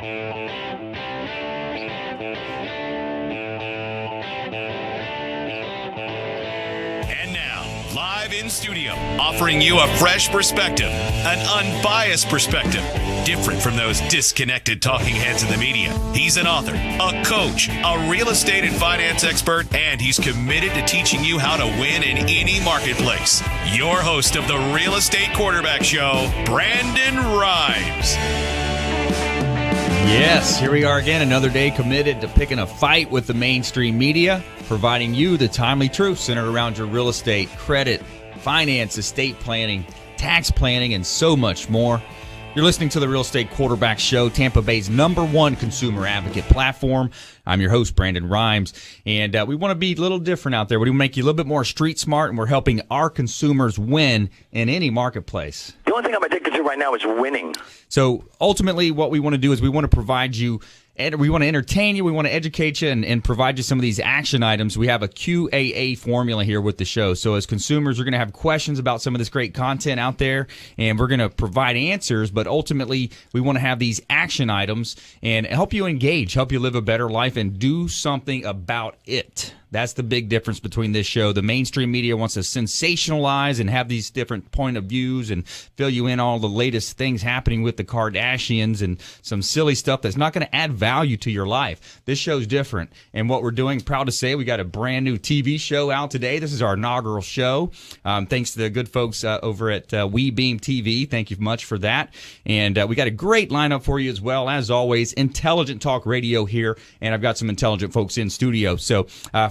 And now, live in studio, offering you a fresh perspective, an unbiased perspective, different from those disconnected talking heads in the media. He's an author, a coach, a real estate and finance expert, and he's committed to teaching you how to win in any marketplace. Your host of the Real Estate Quarterback Show, Brandon Rhymes. Yes, here we are again, another day committed to picking a fight with the mainstream media, providing you the timely truth centered around your real estate, credit, finance, estate planning, tax planning, and so much more. You're listening to the Real Estate Quarterback Show, Tampa Bay's #1 consumer advocate platform. I'm your host, Brandon Rhymes, and we want to be a little different out there. We want to make you a little bit more street smart, and we're helping our consumers win in any marketplace. The only thing I'm addicted to right now is winning. So ultimately what we want to do is we want to provide you, we want to entertain you, we want to educate you, and provide you some of these action items. We have a QAA formula here with the show. So as consumers, you're going to have questions about some of this great content out there, and we're going to provide answers, but ultimately we want to have these action items and help you engage, help you live a better life, and do something about it. That's the big difference between this show. The mainstream media wants to sensationalize and have these different point of views and fill you in all the latest things happening with the Kardashians and some silly stuff that's not going to add value to your life. This show's different. And what we're doing, proud to say, we got a brand new TV show out today. This is our inaugural show. Thanks to the good folks over at WeBeam TV. Thank you much for that. And we got a great lineup for you as well. As always, intelligent talk radio here. And I've got some intelligent folks in studio. So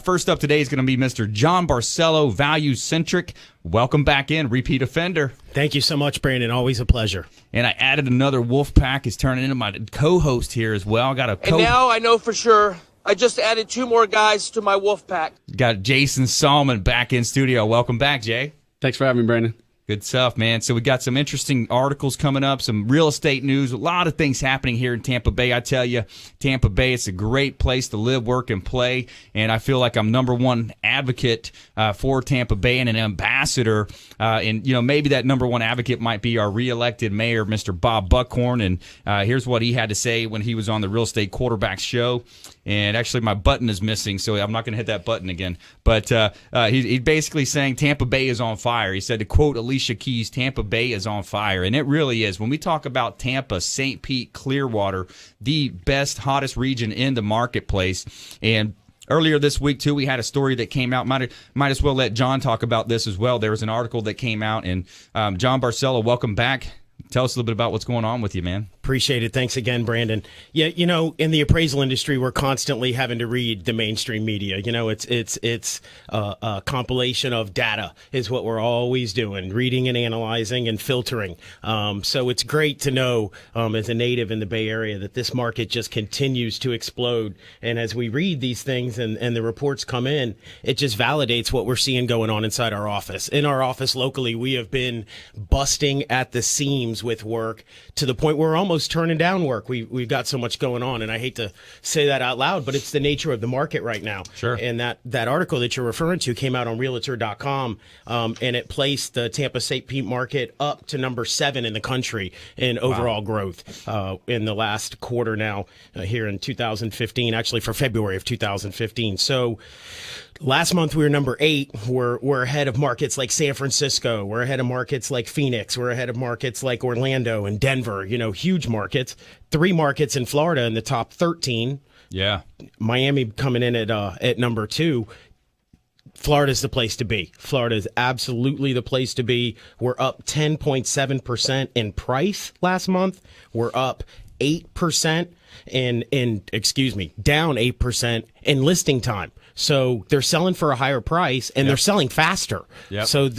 first up today is going to be Mr. John Barcelo, value-centric. Welcome back in, repeat offender. Thank you so much, Brandon. Always a pleasure. And I added another wolf pack. He's turning into my co-host here as well. And now I know for sure I just added 2 more guys to my wolf pack. Got Jason Salmon back in studio. Welcome back, Jay. Thanks for having me, Brandon. Good stuff, man. So we got some interesting articles coming up, some real estate news, a lot of things happening here in Tampa Bay. I tell you, Tampa Bay, it's a great place to live, work, and play, and I feel like I'm #1 advocate for Tampa Bay and an ambassador. And, you know, maybe that #1 advocate might be our reelected mayor, Mr. Bob Buckhorn, and here's what he had to say when he was on the Real Estate Quarterback Show. And actually, my button is missing, so I'm not going to hit that button again. But he's basically saying Tampa Bay is on fire. He said, to quote Alicia Keys, Tampa Bay is on fire. And it really is. When we talk about Tampa, St. Pete, Clearwater, the best, hottest region in the marketplace. And earlier this week, too, we had a story that came out. Might as well let John talk about this as well. There was an article that came out. And John Barcelo, welcome back. Tell us a little bit about what's going on with you, man. Appreciate it. Thanks again, Brandon. Yeah, you know, in the appraisal industry, we're constantly having to read the mainstream media. You know, it's a compilation of data is what we're always doing, reading and analyzing and filtering. So it's great to know, as a native in the Bay Area, that this market just continues to explode. And as we read these things and the reports come in, it just validates what we're seeing going on inside our office. In our office locally, we have been busting at the seams with work to the point where we're almost turning down work. We've got so much going on, and I hate to say that out loud, but it's the nature of the market right now. Sure. And that article that you're referring to came out on Realtor.com, and it placed the Tampa St. Pete market up to #7 in the country in overall growth in the last quarter now here in 2015, actually for February of 2015. So last month we were #8. We're ahead of markets like San Francisco. We're ahead of markets like Phoenix. We're ahead of markets like Orlando and Denver, you know, huge markets. 3 markets in Florida in the top 13. Yeah. Miami coming in at #2. Florida's the place to be. Florida is absolutely the place to be. We're up 10.7% in price last month. We're up 8% down 8% in listing time. So they're selling for a higher price, and they're selling faster. Yep. So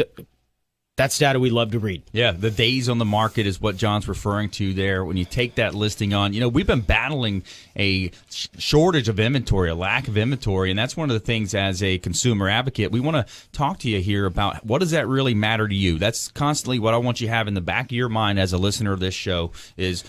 that's data we love to read. Yeah, the days on the market is what John's referring to there. When you take that listing on, you know, we've been battling a shortage of inventory, a lack of inventory, and that's one of the things as a consumer advocate, we want to talk to you here about what does that really matter to you. That's constantly what I want you to have in the back of your mind as a listener of this show is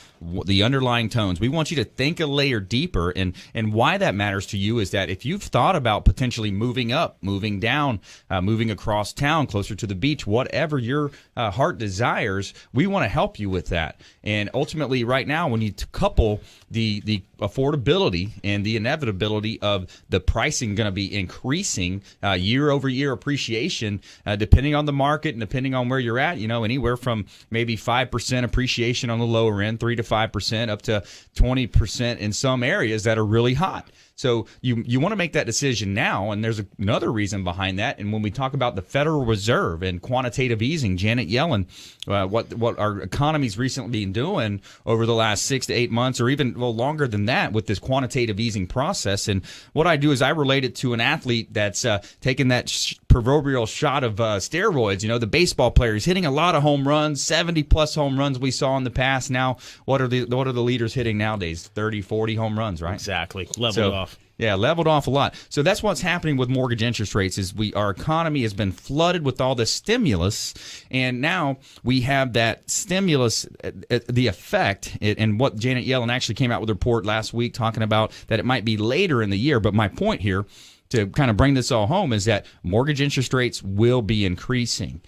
the underlying tones. We want you to think a layer deeper, and why that matters to you is that if you've thought about potentially moving up, moving down, moving across town, closer to the beach, whatever your heart desires, we want to help you with that. And ultimately, right now, when you couple the affordability and the inevitability of the pricing going to be increasing year over year appreciation, depending on the market and depending on where you're at, anywhere from maybe 5% appreciation on the lower end, 3 to 5%, up to 20% in some areas that are really hot. So you want to make that decision now, and there's another reason behind that. And when we talk about the Federal Reserve and quantitative easing, Janet Yellen, what our economy's recently been doing over the last 6 to 8 months, or even longer than that, with this quantitative easing process. And what I do is I relate it to an athlete that's taking that proverbial shot of steroids. The baseball player is hitting a lot of home runs, 70-plus home runs we saw in the past. Now, what are the leaders hitting nowadays? 30, 40 home runs, right? Exactly. Leveled off. Yeah, leveled off a lot. So that's what's happening with mortgage interest rates is our economy has been flooded with all this stimulus, and now we have that stimulus, the effect, and what Janet Yellen actually came out with a report last week talking about that it might be later in the year. But my point here, to kind of bring this all home, is that mortgage interest rates will be increasing.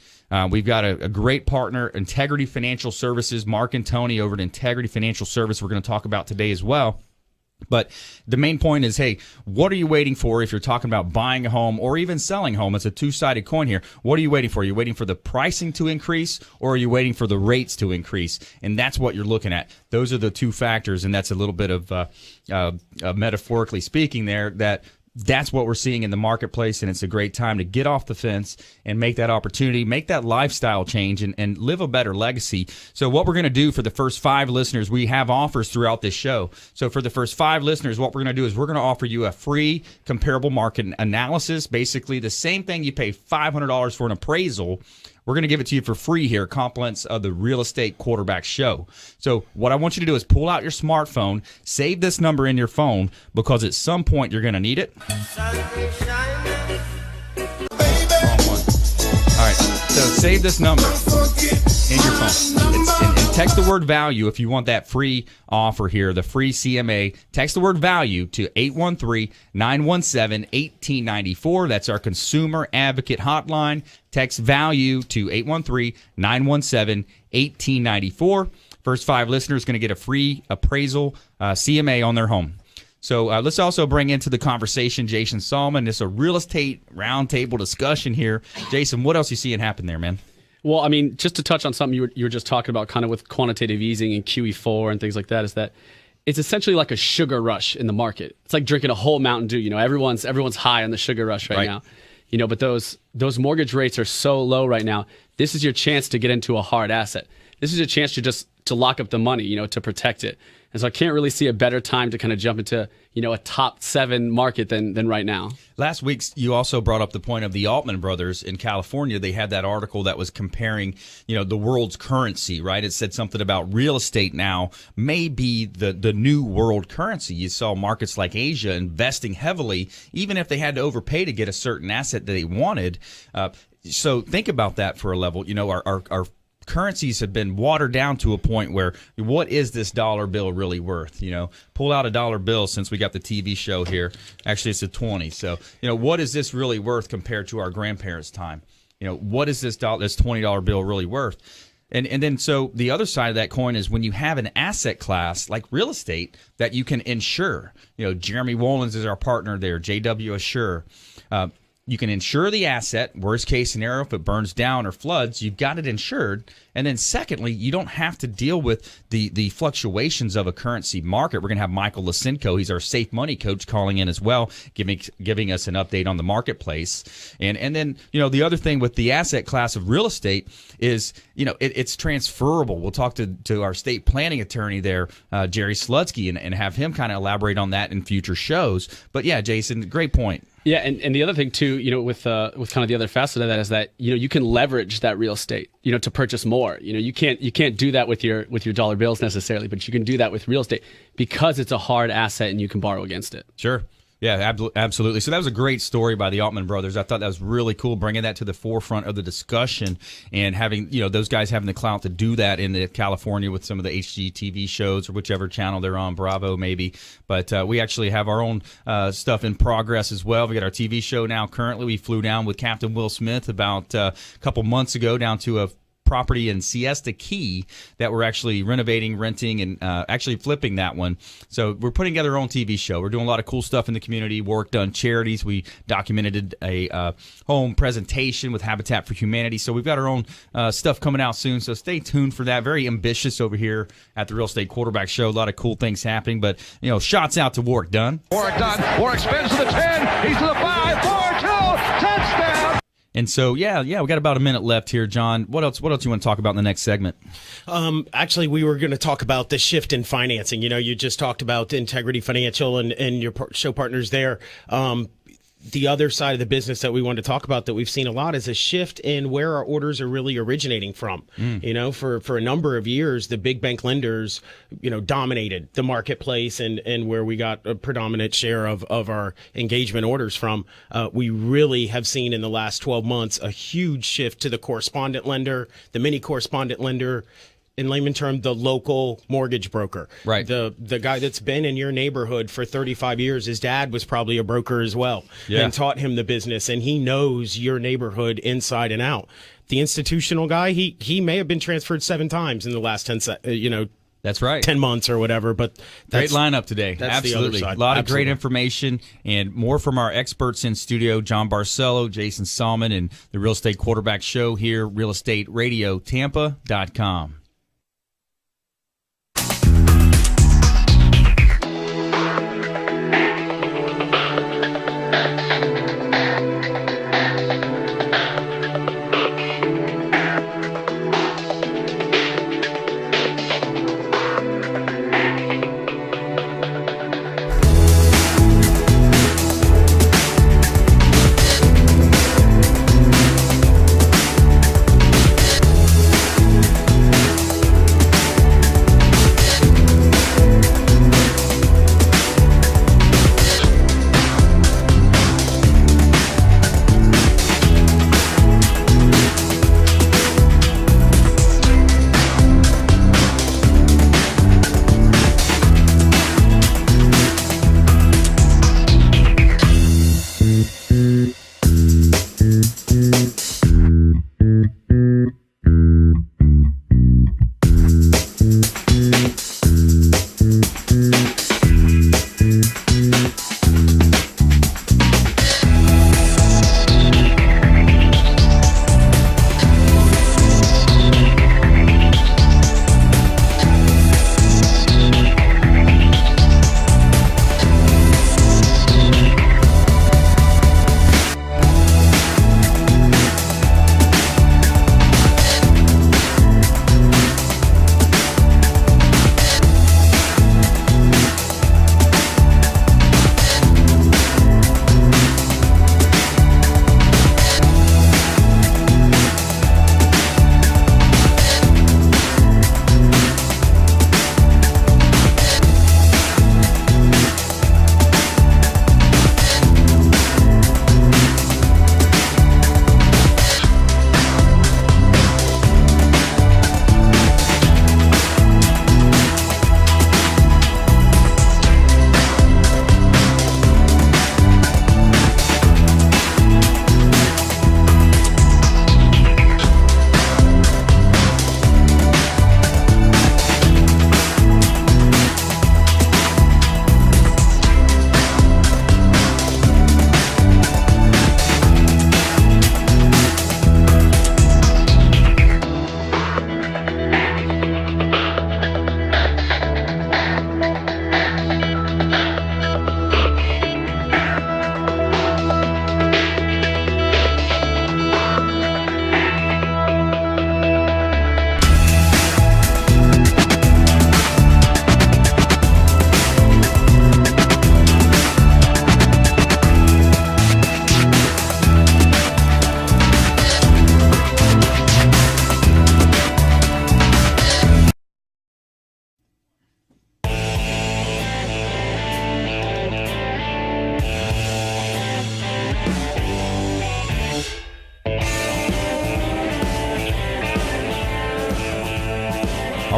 We've got a great partner, Integrity Financial Services, Mark and Tony over at Integrity Financial Service we're going to talk about today as well. But the main point is, hey, what are you waiting for if you're talking about buying a home or even selling a home? It's a two-sided coin here. What are you waiting for? Are you waiting for the pricing to increase, or are you waiting for the rates to increase? And that's what you're looking at. Those are the two factors, and that's a little bit of metaphorically speaking there, that's what we're seeing in the marketplace, and it's a great time to get off the fence and make that opportunity, make that lifestyle change, and live a better legacy. So what we're going to do for the first 5 listeners, we have offers throughout this show. So for the first 5 listeners, what we're going to do is we're going to offer you a free comparable market analysis, basically the same thing you pay $500 for an appraisal. We're going to give it to you for free here, compliments of the Real Estate Quarterback Show. So what I want you to do is pull out your smartphone, save this number in your phone, because at some point you're going to need it. Wrong one. All right, so save this number in your phone. And text the word value if you want that free offer here, the free CMA. Text the word value to 813-917-1894. That's our consumer advocate hotline. Text value to 813-917-1894. First 5 listeners going to get a free appraisal CMA on their home. So let's also bring into the conversation Jason Solomon. It's a real estate roundtable discussion here. Jason, what else you seeing happen there, man? Well, I mean, just to touch on something you were just talking about, kind of with quantitative easing and QE4 and things like that, is that it's essentially like a sugar rush in the market. It's like drinking a whole Mountain Dew. Everyone's high on the sugar rush right now. But those mortgage rates are so low right now. This is your chance to get into a hard asset. This is a chance to lock up the money, to protect it. And so I can't really see a better time to kind of jump into, a top 7 market than right now. Last week, you also brought up the point of the Altman brothers in California. They had that article that was comparing, the world's currency, right? It said something about real estate now may be the new world currency. You saw markets like Asia investing heavily, even if they had to overpay to get a certain asset that they wanted. So think about that for a level. Our currencies have been watered down to a point where what is this dollar bill really worth? Pull out a dollar bill since we got the TV show here. Actually, it's a 20. So, what is this really worth compared to our grandparents' time? What is this $20 bill really worth? And then so the other side of that coin is when you have an asset class like real estate that you can insure. Jeremy Wolins is our partner there, JW Assure. You can insure the asset. Worst case scenario, if it burns down or floods, you've got it insured. And then secondly, you don't have to deal with the fluctuations of a currency market. We're going to have Michael Lisenko. He's our safe money coach calling in as well, giving us an update on the marketplace. And then, the other thing with the asset class of real estate is, it's transferable. We'll talk to our state planning attorney there, Jerry Slutsky, and have him kind of elaborate on that in future shows. But yeah, Jason, great point. Yeah, and the other thing too, with kind of the other facet of that is that you can leverage that real estate, to purchase more. You can't do that with your dollar bills necessarily, but you can do that with real estate because it's a hard asset and you can borrow against it. Sure. Yeah, absolutely. So that was a great story by the Altman brothers. I thought that was really cool, bringing that to the forefront of the discussion and having, those guys having the clout to do that in California with some of the HGTV shows or whichever channel they're on, Bravo maybe. But we actually have our own stuff in progress as well. We got our TV show now currently. We flew down with Captain Will Smith about a couple months ago down to a property in Siesta Key that we're actually renovating, renting, and actually flipping that one. So we're putting together our own TV show. We're doing a lot of cool stuff in the community, work done, charities. We documented a home presentation with Habitat for Humanity. So we've got our own stuff coming out soon. So stay tuned for that. Very ambitious over here at the Real Estate Quarterback Show. A lot of cool things happening. But, shots out to Warwick Dunn. Warwick Dunn. Warwick spins to the 10. He's to the 5, 4, 2. Touchdown. And so, we got about a minute left here, John. What else you want to talk about in the next segment? Actually, we were going to talk about the shift in financing. You just talked about Integrity Financial and your show partners there. The other side of the business that we wanted to talk about that we've seen a lot is a shift in where our orders are really originating from. For a number of years, the big bank lenders, dominated the marketplace and where we got a predominant share of our engagement orders from. We really have seen in the last 12 months a huge shift to the correspondent lender, the mini correspondent lender, in layman term, the local mortgage broker. Right. The guy that's been in your neighborhood for 35 years, his dad was probably a broker as well and taught him the business, and he knows your neighborhood inside and out. The institutional guy, he may have been transferred 7 times in the last 10 That's right. 10 months or whatever, but great lineup today. That's Absolutely. the other side. A lot of Absolutely. great information and more from our experts in studio, John Barcelo, Jason Salmon, and the Real Estate Quarterback Show here, realestateradiotampa.com.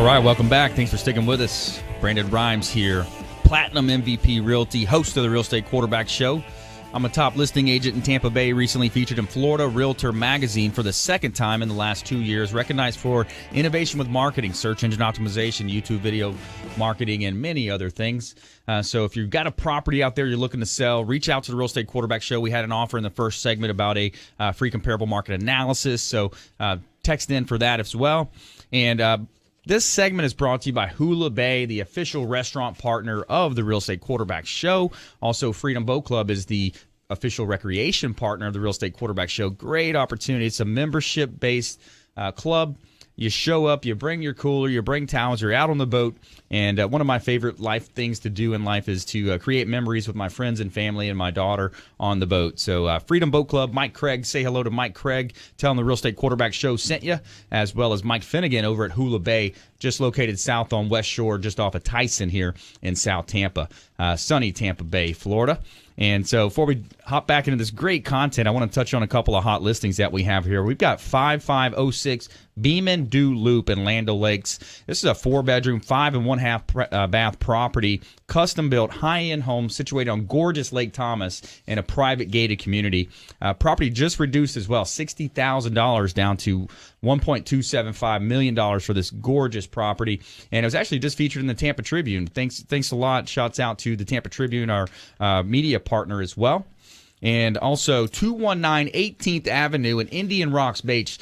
All right, welcome back. Thanks for sticking with us. Brandon Rhymes here, Platinum MVP Realty, host of the Real Estate Quarterback Show. I'm a top listing agent in Tampa Bay, recently featured in Florida Realtor Magazine for the second time in the last 2 years, recognized for innovation with marketing, search engine optimization, YouTube video marketing, and many other things. So if you've got a property out there you're looking to sell, reach out to the Real Estate Quarterback Show. We had an offer in the first segment about a free comparable market analysis, so text in for that as well. And this segment is brought to you by Hula Bay, the official restaurant partner of the Real Estate Quarterback Show. Also, Freedom Boat Club is the official recreation partner of the Real Estate Quarterback Show. Great opportunity. It's a membership-based club. You show up, you bring your cooler, you bring towels, you're out on the boat. And one of my favorite life things to do in life is to create memories with my friends and family and my daughter on the boat. So Freedom Boat Club, Mike Craig, say hello to Mike Craig. Tell him the Real Estate Quarterback Show sent you, as well as Mike Finnegan over at Hula Bay, just located south on West Shore, just off of Tyson here in South Tampa, sunny Tampa Bay, Florida. And so before we hop back into this great content, I want to touch on a couple of hot listings that we have here. We've got 5506 Beeman Dew Loop in Land O'Lakes. This is a 4-bedroom, 5 1/2 bath property, custom-built, high-end home situated on gorgeous Lake Thomas in a private gated community. Property just reduced as well, $60,000 down to $1.275 million for this gorgeous property. And it was actually just featured in the Tampa Tribune. Thanks a lot. Shouts out to the Tampa Tribune, our media partner as well. And also 219 18th Avenue in Indian Rocks Beach.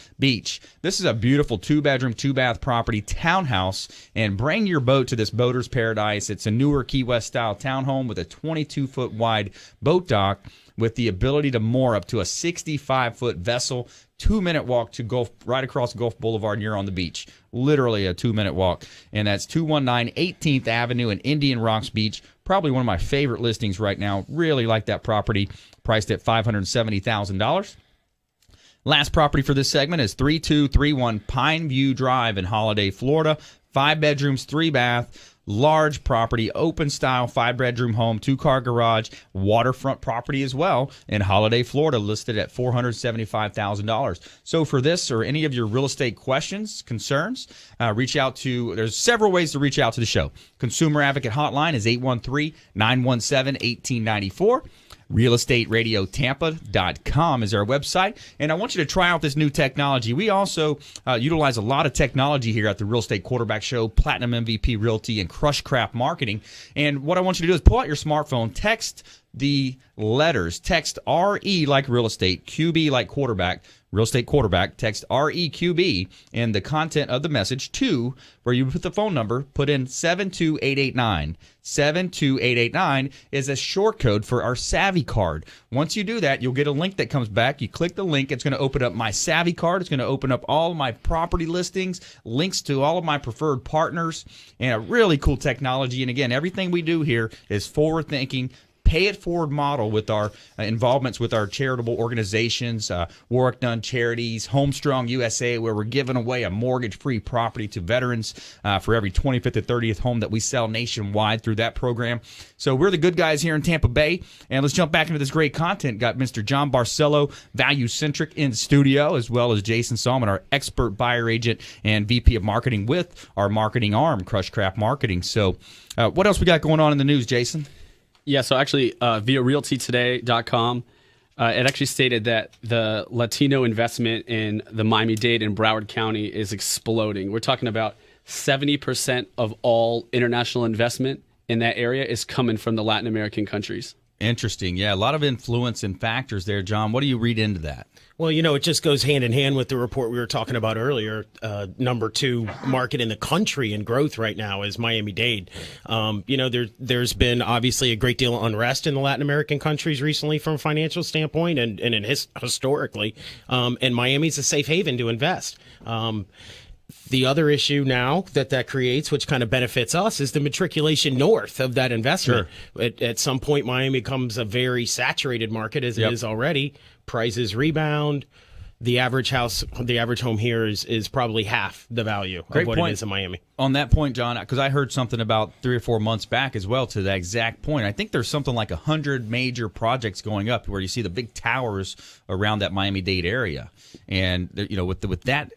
This is a beautiful 2-bedroom, 2-bath property townhouse. And bring your boat to this boater's paradise. It's a newer Key West style townhome with a 22-foot wide boat dock with the ability to moor up to a 65-foot vessel. 2-minute walk to right across Gulf Boulevard, and you're on the beach. Literally a 2-minute walk. And that's 219 18th Avenue in Indian Rocks Beach. Probably one of my favorite listings right now. Really like that property, priced at $570,000. Last property for this segment is 3231 Pine View Drive in Holiday, Florida. 5 bedrooms, 3-bath. Large property, open style, 5-bedroom home, 2-car garage, waterfront property as well in Holiday, Florida, listed at $475,000. So for this or any of your real estate questions, concerns, reach out to, there's several ways to reach out to the show. Consumer Advocate Hotline is 813-917-1894. RealestateRadioTampa.com is our website. And I want you to try out this new technology. We also utilize a lot of technology here at the Real Estate Quarterback Show, Platinum MVP Realty, and Crushcraft Marketing. And what I want you to do is pull out your smartphone, text the letters, text RE like real estate, QB like quarterback, Real Estate Quarterback, text REQB and the content of the message to where you put the phone number, put in 72889. 72889 is a short code for our Savvy card. Once you do that, you'll get a link that comes back. You click the link. It's going to open up my Savvy card. It's going to open up all of my property listings, links to all of my preferred partners, and a really cool technology. And again, everything we do here is forward-thinking, pay it forward model with our involvements with our charitable organizations, Warwick Dunn Charities, Homestrong USA, where we're giving away a mortgage-free property to veterans for every 25th to 30th home that we sell nationwide through that program. So we're the good guys here in Tampa Bay, and let's jump back into this great content. Got Mr. John Barcelo, Value Centric, in the studio, as well as Jason Salmon, our expert buyer agent and VP of Marketing with our marketing arm, Crushcraft Marketing. So what else we got going on in the news, Jason? Yeah, so actually, via realtytoday.com, it actually stated that the Latino investment in the Miami-Dade and Broward County is exploding. We're talking about 70% of all international investment in that area is coming from the Latin American countries. Interesting. Yeah, a lot of influence and factors there, John. What do you read into that? Well, it just goes hand in hand with the report we were talking about earlier. Number 2 market in the country in growth right now is Miami-Dade. There's been obviously a great deal of unrest in the Latin American countries recently from a financial standpoint and historically. And Miami's a safe haven to invest. The other issue now that creates, which kind of benefits us, is the matriculation north of that investment. Sure. At some point, Miami becomes a very saturated market, as it is already. Prices rebound. The average home here is probably half the value of what it is in Miami. On that point, John, because I heard something about 3 or 4 months back as well to that exact point. I think there's something like 100 major projects going up where you see the big towers around that Miami-Dade area. And with that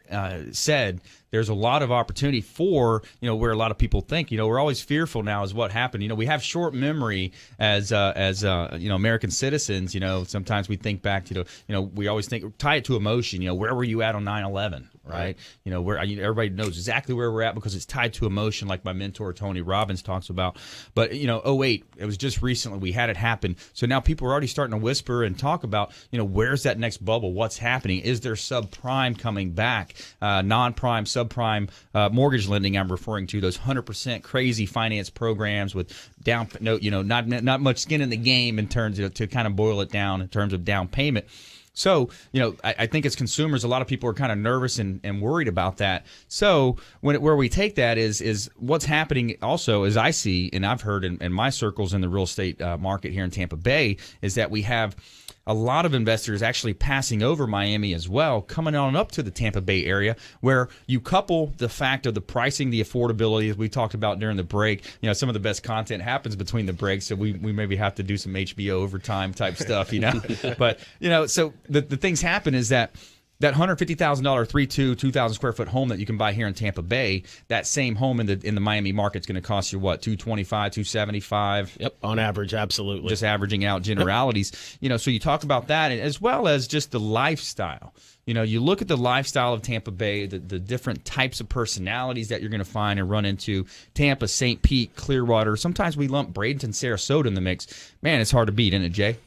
said, there's a lot of opportunity for, where a lot of people think, we're always fearful now is what happened. We have short memory as American citizens. Sometimes we think back to, we always tie it to emotion. Where were you at on 9/11? Right. Where everybody knows exactly where we're at because it's tied to emotion, like my mentor Tony Robbins talks about. But 08, it was just recently we had it happen. So now people are already starting to whisper and talk about, where's that next bubble? What's happening? Is there subprime coming back? Non-prime, subprime mortgage lending. I'm referring to those 100% crazy finance programs with not much skin in the game in terms of, to kind of boil it down in terms of down payment. So, I think as consumers, a lot of people are kind of nervous and worried about that. So where we take that is what's happening also, as I see, and I've heard in my circles in the real estate market here in Tampa Bay, is that we have a lot of investors actually passing over Miami as well, coming on up to the Tampa Bay area, where you couple the fact of the pricing, the affordability, as we talked about during the break. Some of the best content happens between the breaks, so we maybe have to do some HBO overtime type stuff, But, so the things happen is that $150,000 3.2 2,000 square foot home that you can buy here in Tampa Bay, that same home in the Miami market is going to cost you what, $225, $275? Yep, on average, absolutely. Just averaging out generalities. So you talk about that, as well as just the lifestyle. You look at the lifestyle of Tampa Bay, the different types of personalities that you're going to find and run into. Tampa, St. Pete, Clearwater. Sometimes we lump Bradenton, Sarasota in the mix. Man, it's hard to beat, isn't it, Jay?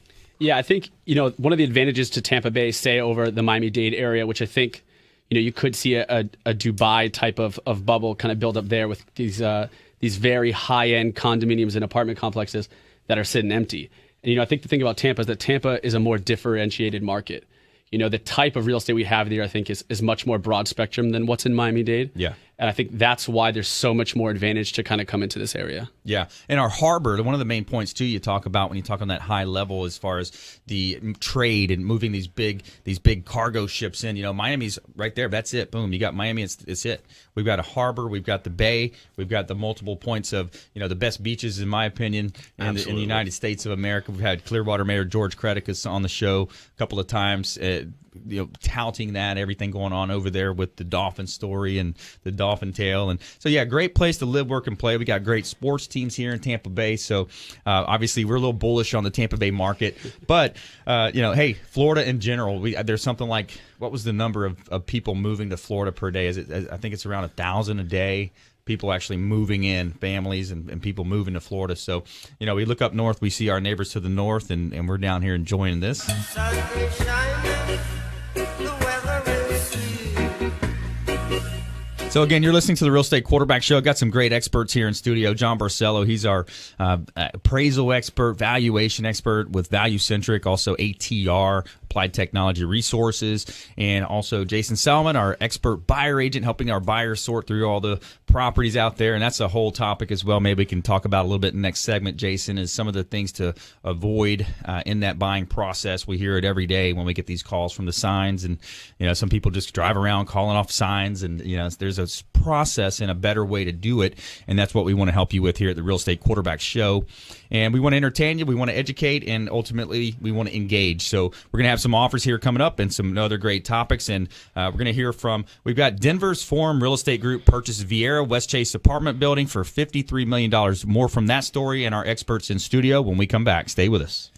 Yeah, I think, one of the advantages to Tampa Bay, say, over the Miami-Dade area, which I think, you could see a Dubai type of bubble kind of build up there with these very high-end condominiums and apartment complexes that are sitting empty. And, I think the thing about Tampa is that Tampa is a more differentiated market. The type of real estate we have there, I think, is much more broad spectrum than what's in Miami-Dade. Yeah. And I think that's why there's so much more advantage to kind of come into this area. Yeah. And our harbor, one of the main points, too, you talk about when you talk on that high level as far as the trade and moving these big cargo ships in. Miami's right there. That's it. Boom. You got Miami. It's it. We've got a harbor. We've got the bay. We've got the multiple points of, the best beaches, in my opinion, in the United States of America. We've had Clearwater Mayor George Creticus on the show a couple of times, touting that, everything going on over there with the dolphin story and the dolphin tale. And so, yeah, great place to live, work, and play. We got great sports teams here in Tampa Bay. So, obviously, we're a little bullish on the Tampa Bay market. But, hey, Florida in general, there's something like, what was the number of people moving to Florida per day? I think it's around 1,000 a day. People actually moving in, families and people moving to Florida. So, we look up north, we see our neighbors to the north, and we're down here enjoying this. So, again, you're listening to the Real Estate Quarterback Show. Got some great experts here in studio. John Barcelo, he's our appraisal expert, valuation expert with ValueCentric, also ATR, Applied Technology Resources, and also Jason Selman, our expert buyer agent, helping our buyers sort through all the properties out there. And that's a whole topic as well. Maybe we can talk about a little bit in the next segment, Jason, is some of the things to avoid in that buying process. We hear it every day when we get these calls from the signs, and some people just drive around calling off signs, and there's a process and a better way to do it, and that's what we want to help you with here at the Real Estate Quarterback Show. And we want to entertain you, we want to educate, and ultimately we want to engage. So we're going to have some offers here coming up and some other great topics, and we're going to hear from, we've got Denver's Forum Real Estate Group purchased Viera West Chase apartment building for $53 million. More from that story and our experts in studio when we come back. Stay with us.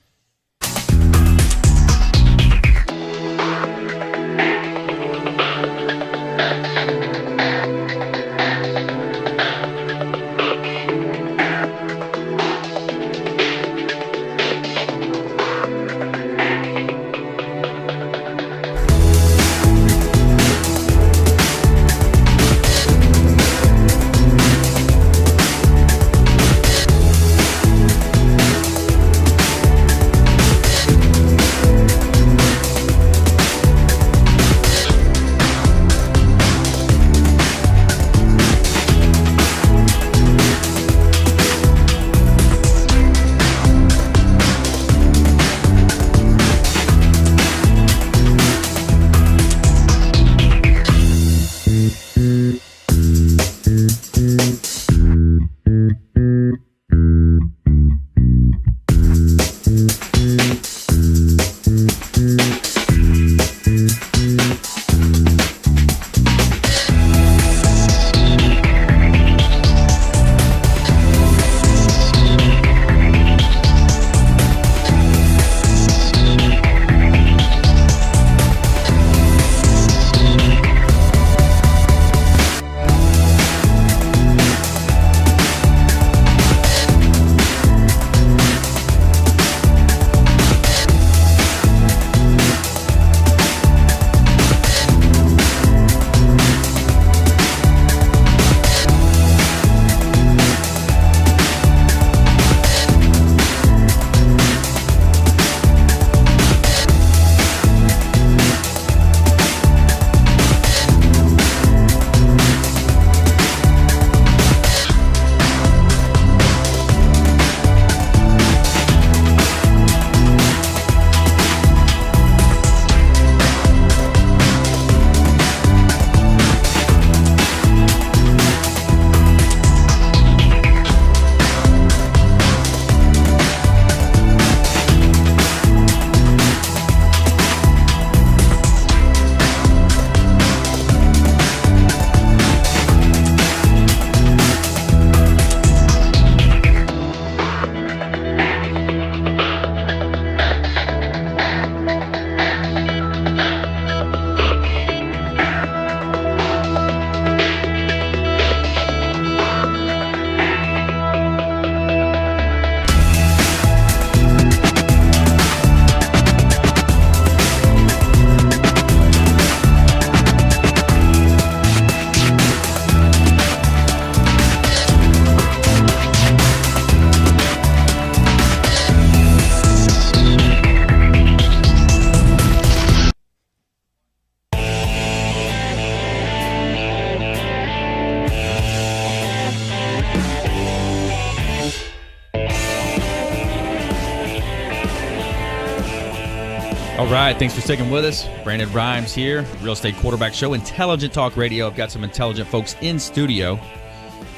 All right, thanks for sticking with us. Brandon Rhymes here, Real Estate Quarterback Show, Intelligent Talk Radio. I've got some intelligent folks in studio.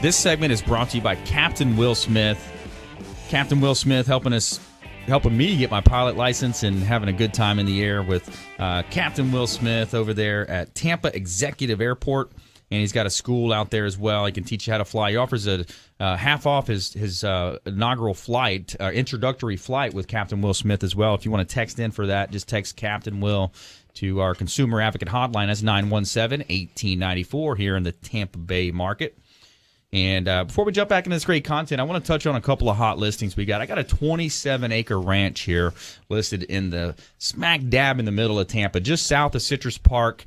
This segment is brought to you by Captain Will Smith. Captain Will Smith helping me get my pilot license and having a good time in the air with Captain Will Smith over there at Tampa Executive Airport. And he's got a school out there as well. He can teach you how to fly. He offers a half off his inaugural flight, introductory flight with Captain Will Smith as well. If you want to text in for that, just text Captain Will to our Consumer Advocate hotline. That's 917-1894 here in the Tampa Bay market. And before we jump back into this great content, I want to touch on a couple of hot listings we got. I got a 27-acre ranch here listed in the smack dab in the middle of Tampa, just south of Citrus Park,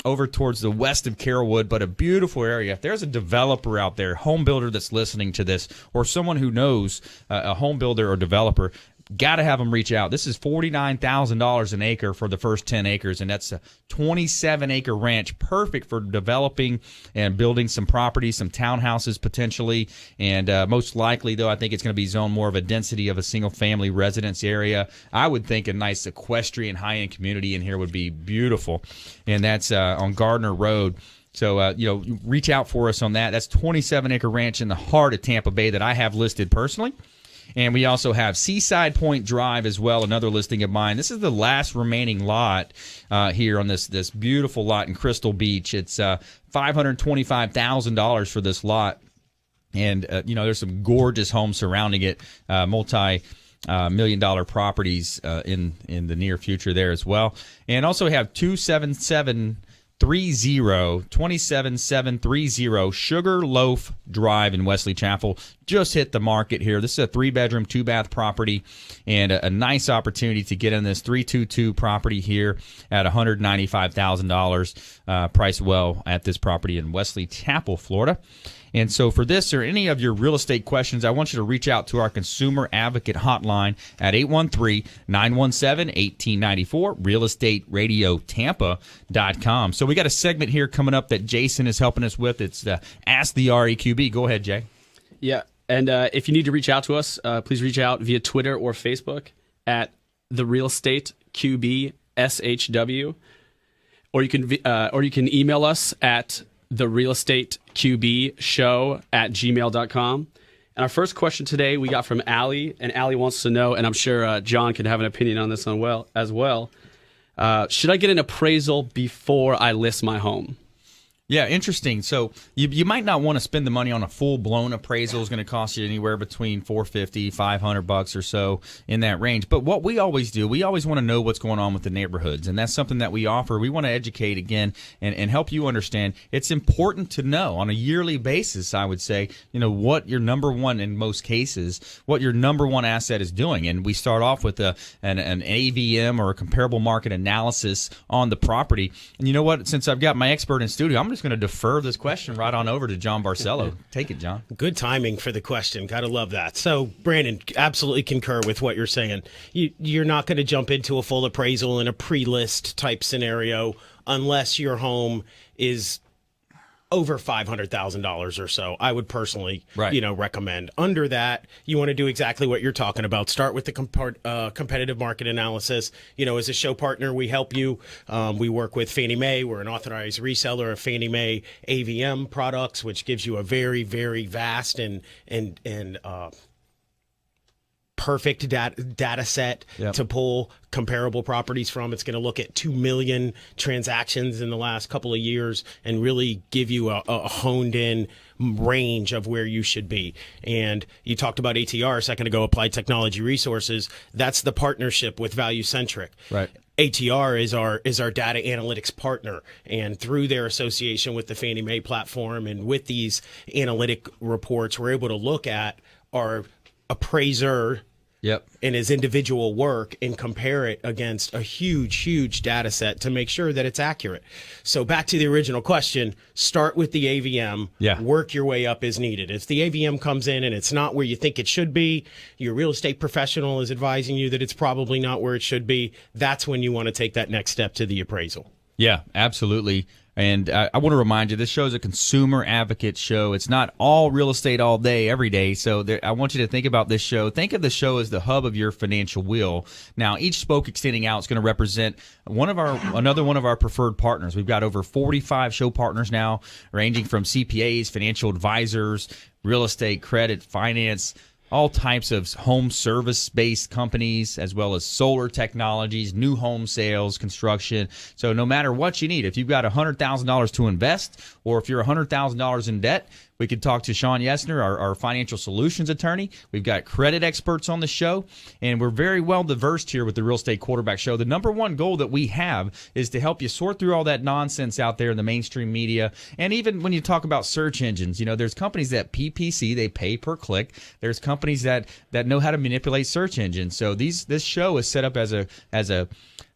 over towards the west of Carrollwood, but a beautiful area. If there's a developer out there, home builder that's listening to this, or someone who knows a home builder or developer, got to have them reach out. This is $49,000 an acre for the first 10 acres, and that's a 27-acre ranch, perfect for developing and building some properties, some townhouses potentially, and most likely, though, I think it's going to be zoned more of a density of a single-family residence area. I would think a nice equestrian high-end community in here would be beautiful, and that's on Gardner Road. So, reach out for us on that. That's 27-acre ranch in the heart of Tampa Bay that I have listed personally. And we also have Seaside Point Drive as well, another listing of mine. This is the last remaining lot here on this beautiful lot in Crystal Beach. It's $525,000 for this lot. And, there's some gorgeous homes surrounding it, multi-million-dollar properties in the near future there as well. And also we have 27730 Sugar Loaf Drive in Wesley Chapel. Just hit the market here. This is a 3-bedroom, 2-bath property, and a nice opportunity to get in this 322 property here at $195,000. Priced well at this property in Wesley Chapel, Florida. And so for this or any of your real estate questions, I want you to reach out to our Consumer Advocate hotline at 813-917-1894, realestateradiotampa.com. So we got a segment here coming up that Jason is helping us with. It's Ask the REQB. Go ahead, Jay. Yeah, and if you need to reach out to us, please reach out via Twitter or Facebook at the Real Estate QB SHW, or you can email us at therealestateqbshow@gmail.com. And our first question today we got from Allie, and Allie wants to know, and I'm sure John can have an opinion on this as well. Should I get an appraisal before I list my home? Yeah, interesting. So you might not want to spend the money on a full-blown appraisal. It's going to cost you anywhere between $450, $500 or so in that range. But what we always do, we always want to know what's going on with the neighborhoods, and that's something that we offer. We want to educate again and help you understand. It's important to know on a yearly basis, I would say, what your number one, in most cases, what your number one asset is doing. And we start off with an AVM or a comparable market analysis on the property. And you know what? Since I've got my expert in studio, I'm just going to defer this question right on over to John Barcelo. Take it, John. Good timing for the question. Gotta love that. So, Brandon, absolutely concur with what you're saying. You're not going to jump into a full appraisal in a pre-list type scenario unless your home is over $500,000 or so. I would personally, recommend. Under that, you want to do exactly what you're talking about. Start with the competitive market analysis. As a show partner, we help you. We work with Fannie Mae. We're an authorized reseller of Fannie Mae AVM products, which gives you a very, very vast and perfect data set to pull comparable properties from. It's going to look at 2 million transactions in the last couple of years and really give you a honed in range of where you should be. And you talked about ATR a second ago, Applied Technology Resources. That's the partnership with Value Centric. Right. ATR is our data analytics partner, and through their association with the Fannie Mae platform and with these analytic reports, we're able to look at our appraiser in his individual work and compare it against a huge data set to make sure that it's accurate. So back to the original question, start with the AVM, work your way up as needed. If the AVM comes in and it's not where you think it should be, your real estate professional is advising you that it's probably not where it should be, that's when you want to take that next step to the appraisal. Yeah, absolutely. And I want to remind you, this show is a consumer advocate show. It's not all real estate all day, every day. So I want you to think about this show. Think of the show as the hub of your financial wheel. Now, each spoke extending out is going to represent another one of our preferred partners. We've got over 45 show partners now, ranging from CPAs, financial advisors, real estate, credit, finance, all types of home service-based companies, as well as solar technologies, new home sales, construction. So no matter what you need, if you've got $100,000 to invest, or if you're $100,000 in debt, we could talk to Sean Yesner, our financial solutions attorney. We've got credit experts on the show, and we're very well diverse here with the Real Estate Quarterback Show. The number one goal that we have is to help you sort through all that nonsense out there in the mainstream media. And even when you talk about search engines, there's companies that PPC, they pay per click. There's companies that know how to manipulate search engines. So this show is set up as a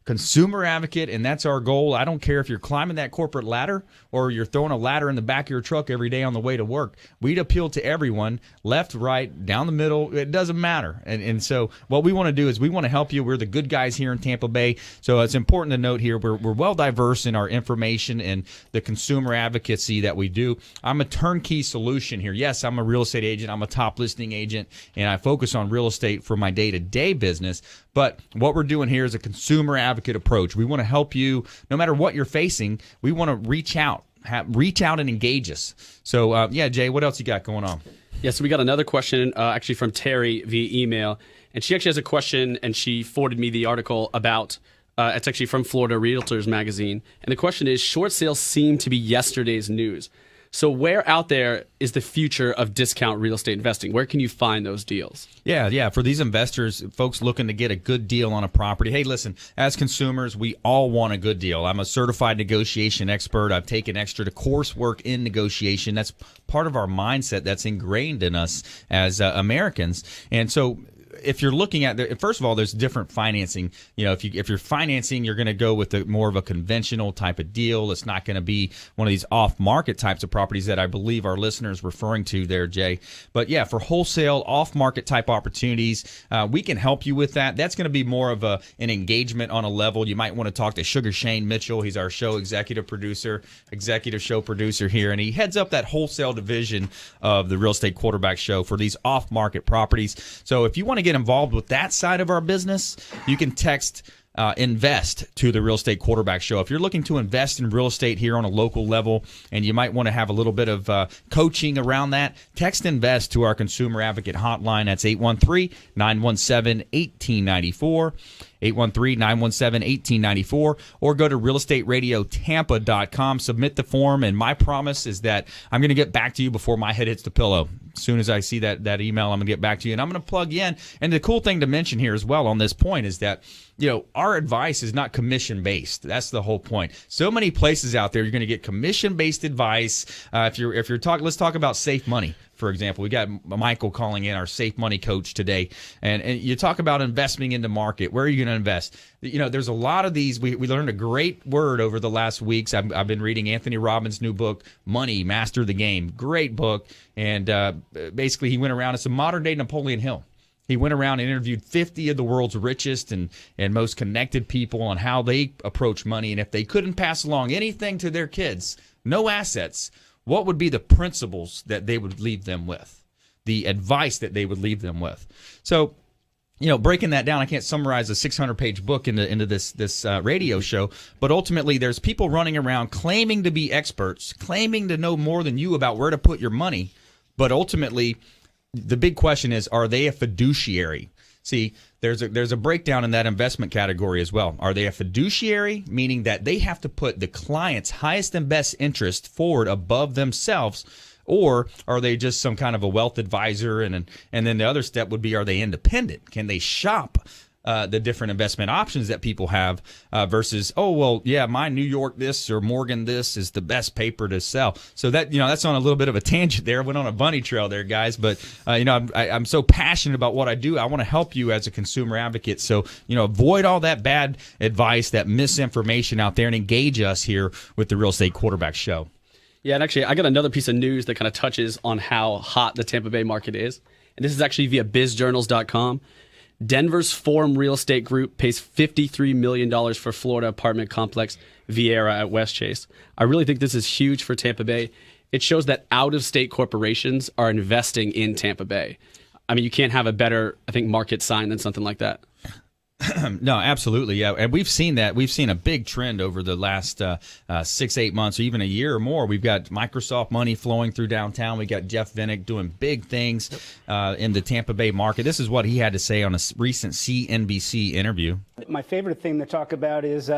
consumer advocate, and that's our goal. I don't care if you're climbing that corporate ladder or you're throwing a ladder in the back of your truck every day on the way to work. We'd appeal to everyone, left, right, down the middle. It doesn't matter. And so what we want to do is we want to help you. We're the good guys here in Tampa Bay. So it's important to note here we're well diverse in our information and the consumer advocacy that we do. I'm a turnkey solution here. Yes, I'm a real estate agent. I'm a top listing agent, and I focus on real estate for my day-to-day business. But what we're doing here is a consumer advocate approach. We want to help you no matter what you're facing. We want to reach out and engage us. So, Jay, what else you got going on? Yeah, so we got another question actually from Terry via email. And she actually has a question, and she forwarded me the article about, it's actually from Florida Realtors Magazine. And the question is, short sales seem to be yesterday's news. So where out there is the future of discount real estate investing? Where can you find those deals? Yeah. For these investors, folks looking to get a good deal on a property. Hey, listen, as consumers, we all want a good deal. I'm a certified negotiation expert. I've taken extra coursework in negotiation. That's part of our mindset that's ingrained in us as Americans. And so if you're looking at, first of all, there's different financing. If you're financing, you're going to go with more of a conventional type of deal. It's not going to be one of these off-market types of properties that I believe our listeners referring to there, Jay. But yeah, for wholesale, off-market type opportunities, we can help you with that. That's going to be more of an engagement on a level. You might want to talk to Sugar Shane Mitchell. He's our show executive show producer here, and he heads up that wholesale division of the Real Estate Quarterback Show for these off-market properties. So if you want to get involved with that side of our business, you can text invest to the Real Estate Quarterback Show. If you're looking to invest in real estate here on a local level and you might want to have a little bit of coaching around that, text invest to our consumer advocate hotline. That's 813-917-1894. 813-917-1894, or go to realestateradiotampa.com, submit the form, and my promise is that I'm going to get back to you before my head hits the pillow. As soon as I see that email, I'm going to get back to you, and I'm going to plug you in. And the cool thing to mention here as well on this point is that, our advice is not commission-based. That's the whole point. So many places out there, you're going to get commission-based advice. If you're talking, let's talk about Safe Money. For example, we got Michael calling in, our Safe Money coach today, and you talk about investing in the market. Where are you going to invest? There's a lot of these. We learned a great word over the last weeks. I've been reading Anthony Robbins' new book, Money, Master the Game. Great book, and basically he went around. It's a modern-day Napoleon Hill. He went around and interviewed 50 of the world's richest and most connected people on how they approach money, and if they couldn't pass along anything to their kids, no assets, what would be the principles that they would leave them with, the advice that they would leave them with? So, breaking that down, I can't summarize a 600-page book into this radio show, but ultimately there's people running around claiming to be experts, claiming to know more than you about where to put your money, but ultimately the big question is, are they a fiduciary? See, there's a breakdown in that investment category as well. Are they a fiduciary, meaning that they have to put the client's highest and best interest forward above themselves, or are they just some kind of a wealth advisor? And then the other step would be, are they independent? Can they shop the different investment options that people have versus, my New York this or Morgan this is the best paper to sell. So that, that's on a little bit of a tangent there. I went on a bunny trail there, guys. But, I'm so passionate about what I do. I want to help you as a consumer advocate. So, avoid all that bad advice, that misinformation out there, and engage us here with the Real Estate Quarterback Show. Yeah, and actually, I got another piece of news that kind of touches on how hot the Tampa Bay market is. And this is actually via bizjournals.com. Denver's Forum Real Estate Group pays $53 million for Florida apartment complex Viera at Westchase. I really think this is huge for Tampa Bay. It shows that out-of-state corporations are investing in Tampa Bay. I mean, you can't have a better, I think, market sign than something like that. No, absolutely, yeah, and we've seen that. We've seen a big trend over the last 6-8 months, or even a year or more. We've got Microsoft money flowing through downtown. We got Jeff Vinnick doing big things in the Tampa Bay market. This is what he had to say on a recent CNBC interview. My favorite thing to talk about is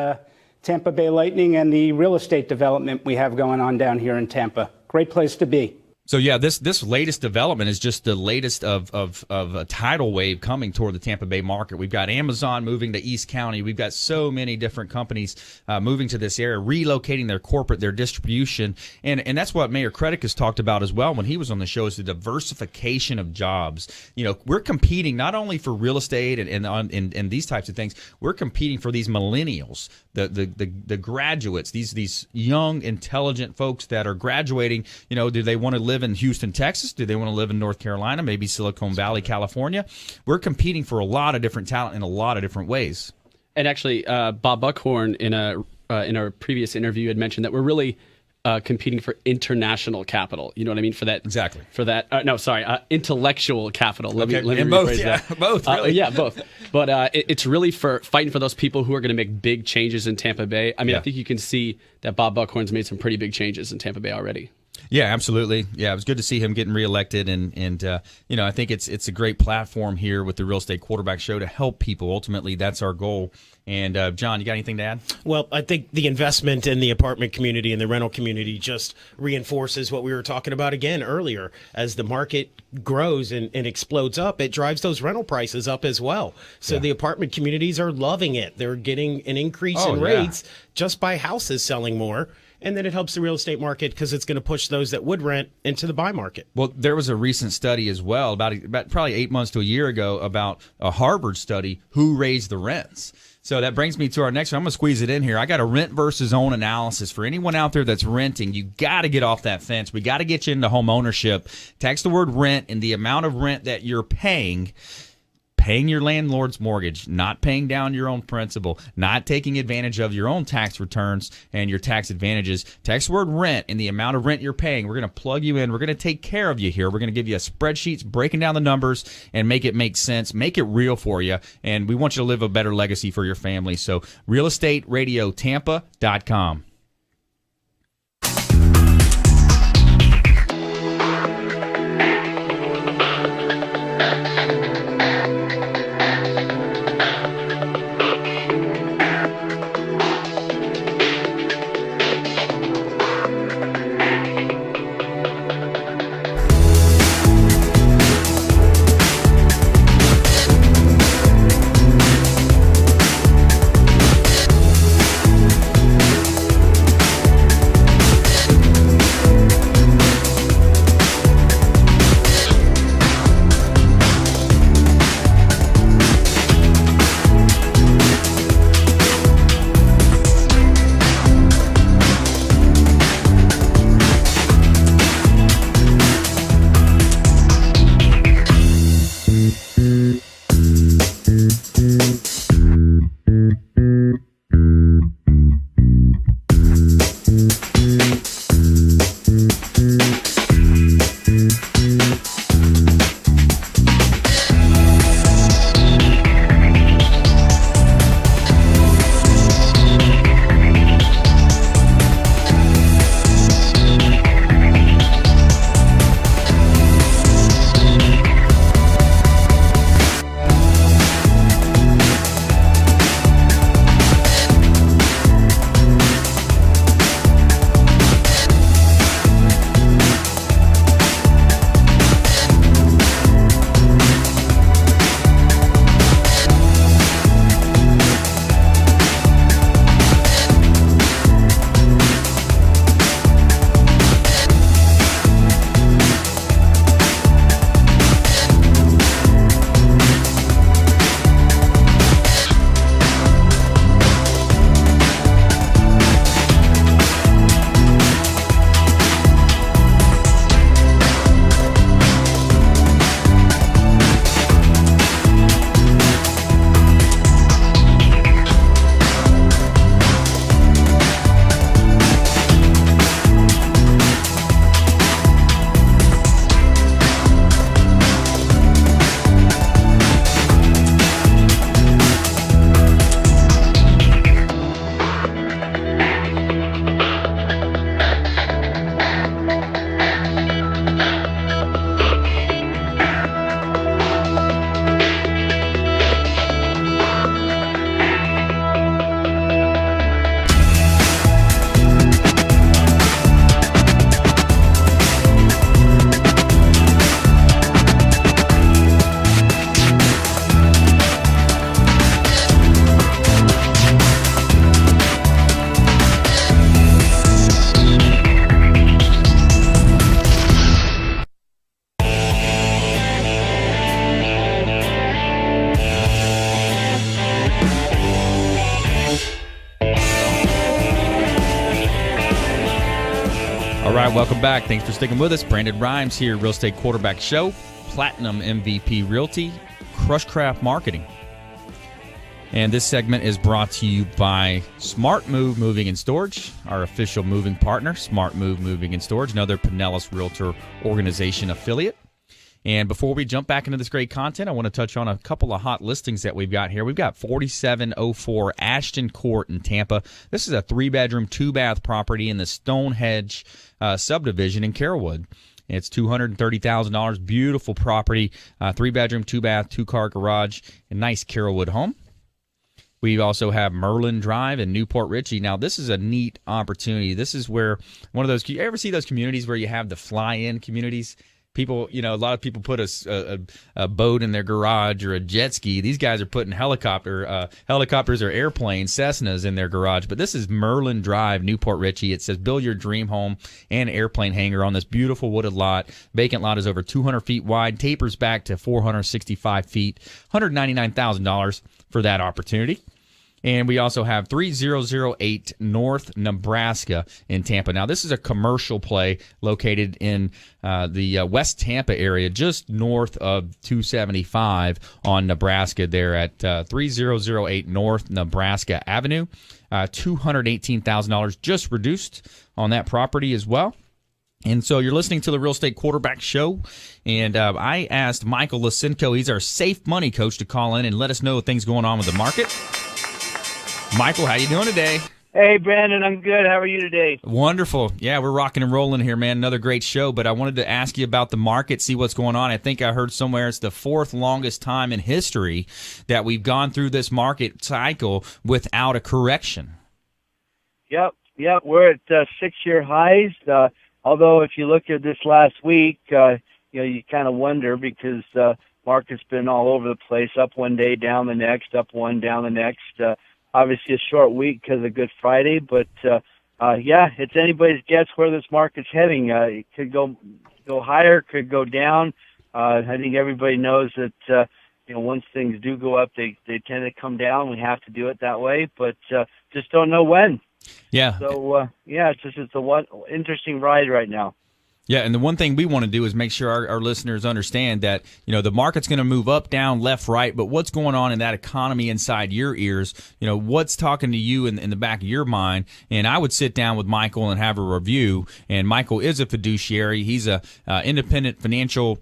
Tampa Bay Lightning and the real estate development we have going on down here in Tampa. Great place to be. So yeah, this latest development is just the latest of a tidal wave coming toward the Tampa Bay market. We've got Amazon moving to East County. We've got so many different companies moving to this area, relocating their corporate, their distribution, and that's what Mayor Kredick has talked about as well when he was on the show, is the diversification of jobs. You know, we're competing not only for real estate and these types of things. We're competing for these millennials, the graduates, these young, intelligent folks that are graduating. You know, do they want to live in Houston, Texas? Do they want to live in North Carolina, maybe Silicon Valley, California? We're competing for a lot of different talent in a lot of different ways. And actually, Bob Buckhorn in our previous interview had mentioned that we're really competing for international capital. You know what I mean? For that, exactly. For that, intellectual capital. Let me both, rephrase that. Both, really. Yeah, both. But it's really for fighting for those people who are going to make big changes in Tampa Bay. I mean, I think you can see that Bob Buckhorn's made some pretty big changes in Tampa Bay already. Yeah, absolutely. Yeah, it was good to see him getting reelected, and you know, I think it's a great platform here with the Real Estate Quarterback Show to help people. Ultimately, that's our goal. And John, you got anything to add? Well, I think the investment in the apartment community and the rental community just reinforces what we were talking about again earlier. As the market grows and explodes up, it drives those rental prices up as well. So the apartment communities are loving it. They're getting an increase in rates just by houses selling more. And then it helps the real estate market because it's going to push those that would rent into the buy market. Well, there was a recent study as well, about probably 8 months to a year ago, about a Harvard study, who raised the rents. So that brings me to our next one. I'm going to squeeze it in here. I got a rent versus own analysis. For anyone out there that's renting, you got to get off that fence. We got to get you into home ownership. Text the word rent and the amount of rent that you're paying your landlord's mortgage, not paying down your own principal, not taking advantage of your own tax returns and your tax advantages. Text the word rent and the amount of rent you're paying. We're going to plug you in. We're going to take care of you here. We're going to give you a spreadsheets breaking down the numbers and make it make sense, make it real for you. And we want you to live a better legacy for your family. So realestateradiotampa.com. right, welcome back. Thanks for sticking with us. Brandon Rhymes here, Real Estate Quarterback Show, Platinum MVP Realty, Crushcraft Marketing. And this segment is brought to you by Smart Move Moving and Storage, our official moving partner, Smart Move Moving and Storage, another Pinellas Realtor Organization affiliate. And before we jump back into this great content, I want to touch on a couple of hot listings that we've got here. We've got 4704 Ashton Court in Tampa. This is a 3-bedroom, 2-bath property in the Stonehenge subdivision in Carrollwood. It's $230,000. Beautiful property, 3-bedroom, 2-bath, 2-car garage, a nice Carrollwood home. We also have Merlin Drive in Newport Richey. Now, this is a neat opportunity. This is where one of those, you ever see those communities where you have the fly-in communities? People, a lot of people put a boat in their garage or a jet ski. These guys are putting helicopters or airplanes, Cessnas in their garage. But this is Merlin Drive, Newport Richey. It says build your dream home and airplane hangar on this beautiful wooded lot. Vacant lot is over 200 feet wide, tapers back to 465 feet, $199,000 for that opportunity. And we also have 3008 North Nebraska in Tampa. Now, this is a commercial play located in the West Tampa area, just north of 275 on Nebraska there at 3008 North Nebraska Avenue. $218,000 just reduced on that property as well. And so you're listening to the Real Estate Quarterback Show, and I asked Michael Lisinko, he's our safe money coach, to call in and let us know things going on with the market. Michael, how you doing today? Hey, Brandon, I'm good. How are you today? Wonderful. Yeah, we're rocking and rolling here, man. Another great show, but I wanted to ask you about the market, see what's going on. I think I heard somewhere it's the 4th longest time in history that we've gone through this market cycle without a correction. Yep. We're at 6-year highs. Although if you look at this last week, you kind of wonder because market's been all over the place, up one day, down the next, up one, down the next. Obviously a short week because of Good Friday, but it's anybody's guess where this market's heading. It could go higher, could go down. I think everybody knows that once things do go up, they tend to come down. We have to do it that way, but just don't know when. Yeah. So it's a interesting ride right now. Yeah, and the one thing we want to do is make sure our listeners understand that, the market's going to move up, down, left, right, but what's going on in that economy inside your ears, what's talking to you in the back of your mind. And I would sit down with Michael and have a review, and Michael is a fiduciary. He's a independent financial,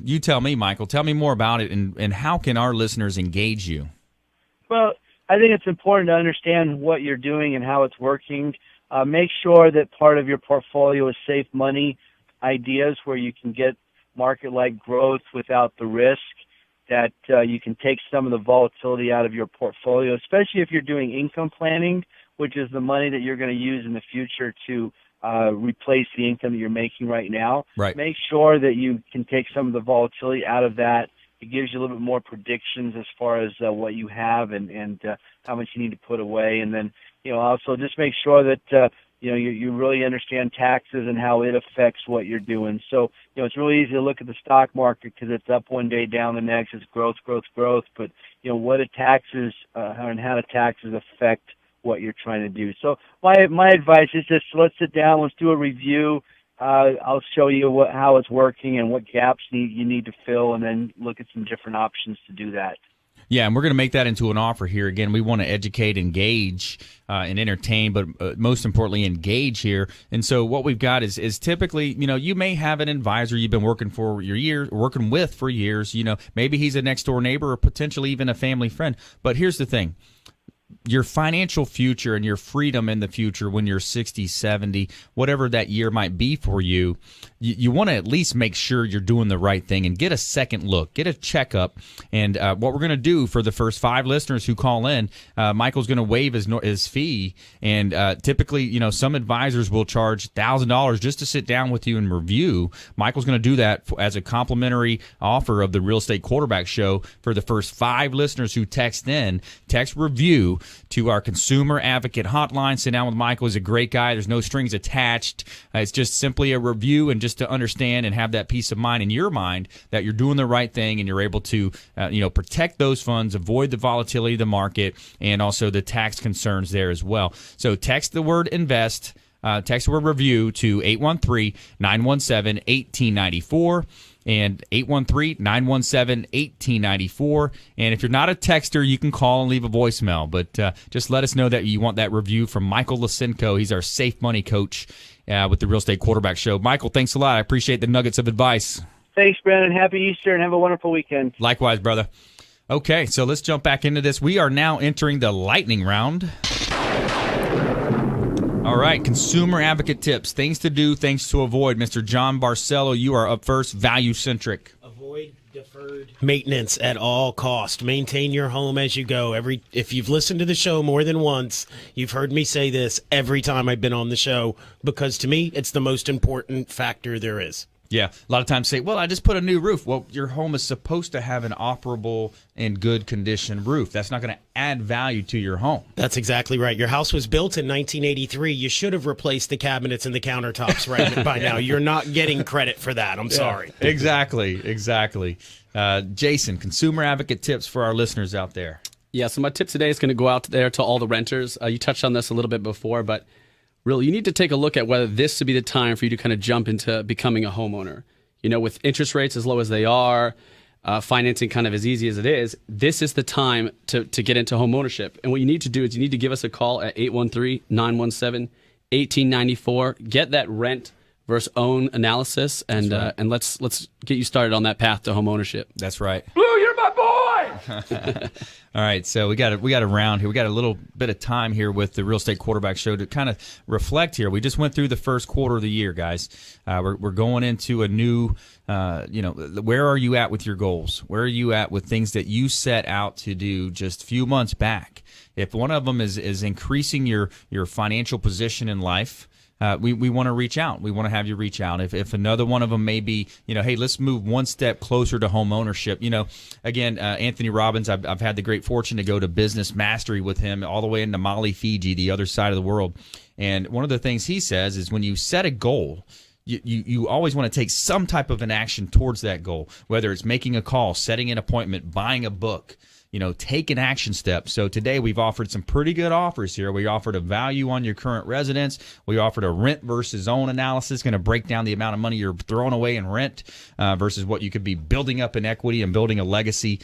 you tell me, Michael, tell me more about it, and how can our listeners engage you? Well, I think it's important to understand what you're doing and how it's working. Make sure that part of your portfolio is safe money ideas where you can get market-like growth without the risk, that you can take some of the volatility out of your portfolio, especially if you're doing income planning, which is the money that you're going to use in the future to replace the income that you're making right now. Right. Make sure that you can take some of the volatility out of that. It gives you a little bit more predictions as far as what you have and how much you need to put away. And then, also just make sure that, you really understand taxes and how it affects what you're doing. So, it's really easy to look at the stock market because it's up one day, down the next. It's growth. But, what do taxes and how do taxes affect what you're trying to do? So my advice is just let's sit down, let's do a review. I'll show you how it's working and what gaps you need to fill, and then look at some different options to do that. Yeah, and we're going to make that into an offer here. Again, we want to educate, engage, and entertain, but most importantly, engage here. And so what we've got is typically, you may have an advisor you've been working with for years. Maybe he's a next door neighbor or potentially even a family friend. But here's the thing. Your financial future and your freedom in the future when you're 60, 70, whatever that year might be for you, you want to at least make sure you're doing the right thing and get a second look, get a checkup. And what we're going to do for the first 5 listeners who call in, Michael's going to waive his fee. And typically, some advisors will charge $1,000 just to sit down with you and review. Michael's going to do that as a complimentary offer of the Real Estate Quarterback Show for the first 5 listeners who text review to our consumer advocate hotline. Sit down with Michael. He's a great guy. There's no strings attached. It's just simply a review and just to understand and have that peace of mind in your mind that you're doing the right thing and you're able to protect those funds, avoid the volatility of the market, and also the tax concerns there as well. So text the word invest text or review to 813-917-1894. And 813-917-1894. And if you're not a texter, you can call and leave a voicemail. But just let us know that you want that review from Michael Lisinko. He's our safe money coach with the Real Estate Quarterback Show. Michael, thanks a lot. I appreciate the nuggets of advice. Thanks, Brandon. Happy Easter and have a wonderful weekend. Likewise, brother. Okay, so let's jump back into this. We are now entering the lightning round. All right, consumer advocate tips, things to do, things to avoid. Mr. John Barcelo, you are up first, value-centric. Avoid deferred maintenance at all cost. Maintain your home as you go. If you've listened to the show more than once, you've heard me say this every time I've been on the show, because to me, it's the most important factor there is. Yeah, a lot of times say, well, I just put a new roof. Well, your home is supposed to have an operable and good condition roof. That's not going to add value to your home. That's exactly right. Your house was built in 1983. You should have replaced the cabinets and the countertops right by now. You're not getting credit for that. I'm sorry. Exactly. Jason, consumer advocate tips for our listeners out there. Yeah, so my tip today is going to go out there to all the renters. You touched on this a little bit before, but really, you need to take a look at whether this would be the time for you to kind of jump into becoming a homeowner. You know, with interest rates as low as they are, financing kind of as easy as it is, this is the time to get into home ownership. And what you need to do is you need to give us a call at 813-917-1894. Get that rent versus own analysis, and let's get you started on that path to home ownership. That's right. Blue, you're my boy! All right, so we got a round here. We got a little bit of time here with the Real Estate Quarterback Show to kind of reflect here. We just went through the first quarter of the year, guys. We're going into a new, where are you at with your goals? Where are you at with things that you set out to do just a few months back? If one of them is increasing your financial position in life, we want to reach out. We want to have you reach out. If another one of them may be, hey, let's move one step closer to home ownership. Again, Anthony Robbins, I've had the great fortune to go to Business Mastery with him all the way into Mali, Fiji, the other side of the world. And one of the things he says is when you set a goal, you always want to take some type of an action towards that goal, whether it's making a call, setting an appointment, buying a book. Take an action step. So today we've offered some pretty good offers here. We offered a value on your current residence. We offered a rent versus own analysis, going to break down the amount of money you're throwing away in rent versus what you could be building up in equity and building a legacy.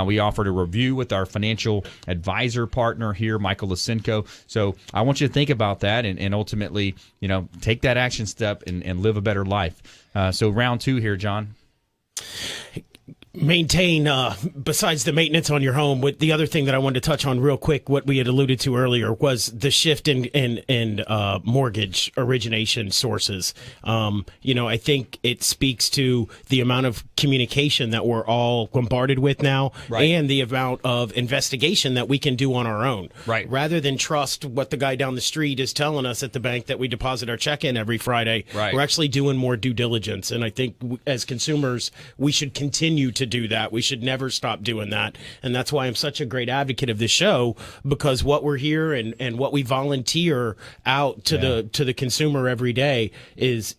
We offered a review with our financial advisor partner here, Michael Lisinko. So I want you to think about that and ultimately, take that action step and live a better life. So round two here, John. Maintain, besides the maintenance on your home, the other thing that I wanted to touch on real quick, what we had alluded to earlier, was the shift in mortgage origination sources. I think it speaks to the amount of communication that we're all bombarded with now, right, and the amount of investigation that we can do on our own. Right. Rather than trust what the guy down the street is telling us at the bank that we deposit our check in every Friday, right, we're actually doing more due diligence. And I think as consumers, we should continue to do that. We should never stop doing that. And that's why I'm such a great advocate of this show, because what we're here and what we volunteer out to the consumer every day is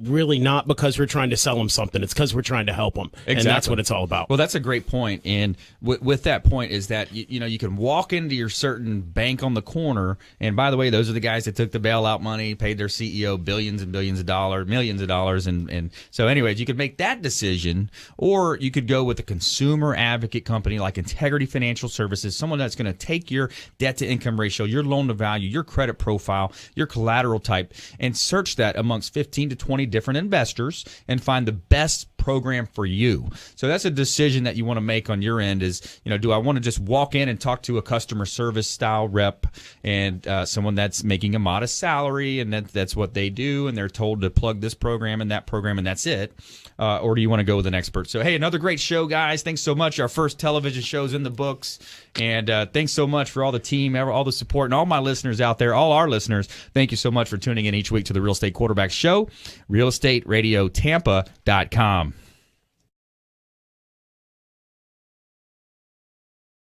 really not because we're trying to sell them something. It's because we're trying to help them. Exactly. And that's what it's all about. Well, that's a great point. And with that point is that, you can walk into your certain bank on the corner. And by the way, those are the guys that took the bailout money, paid their CEO billions and billions of dollars, millions of dollars. And so anyways, you could make that decision, or you could go with a consumer advocate company like Integrity Financial Services, someone that's going to take your debt to income ratio, your loan to value, your credit profile, your collateral type, and search that amongst 15 to 20 different investors and find the best program for you. So that's a decision that you want to make on your end is, do I want to just walk in and talk to a customer service style rep and someone that's making a modest salary and that's what they do and they're told to plug this program and that program and that's it? Or do you want to go with an expert? So, hey, another great show, guys. Thanks so much. Our first television show's in the books. And thanks so much for all the team, all the support, and all my listeners out there, all our listeners. Thank you so much for tuning in each week to the Real Estate Quarterback Show, realestateradiotampa.com.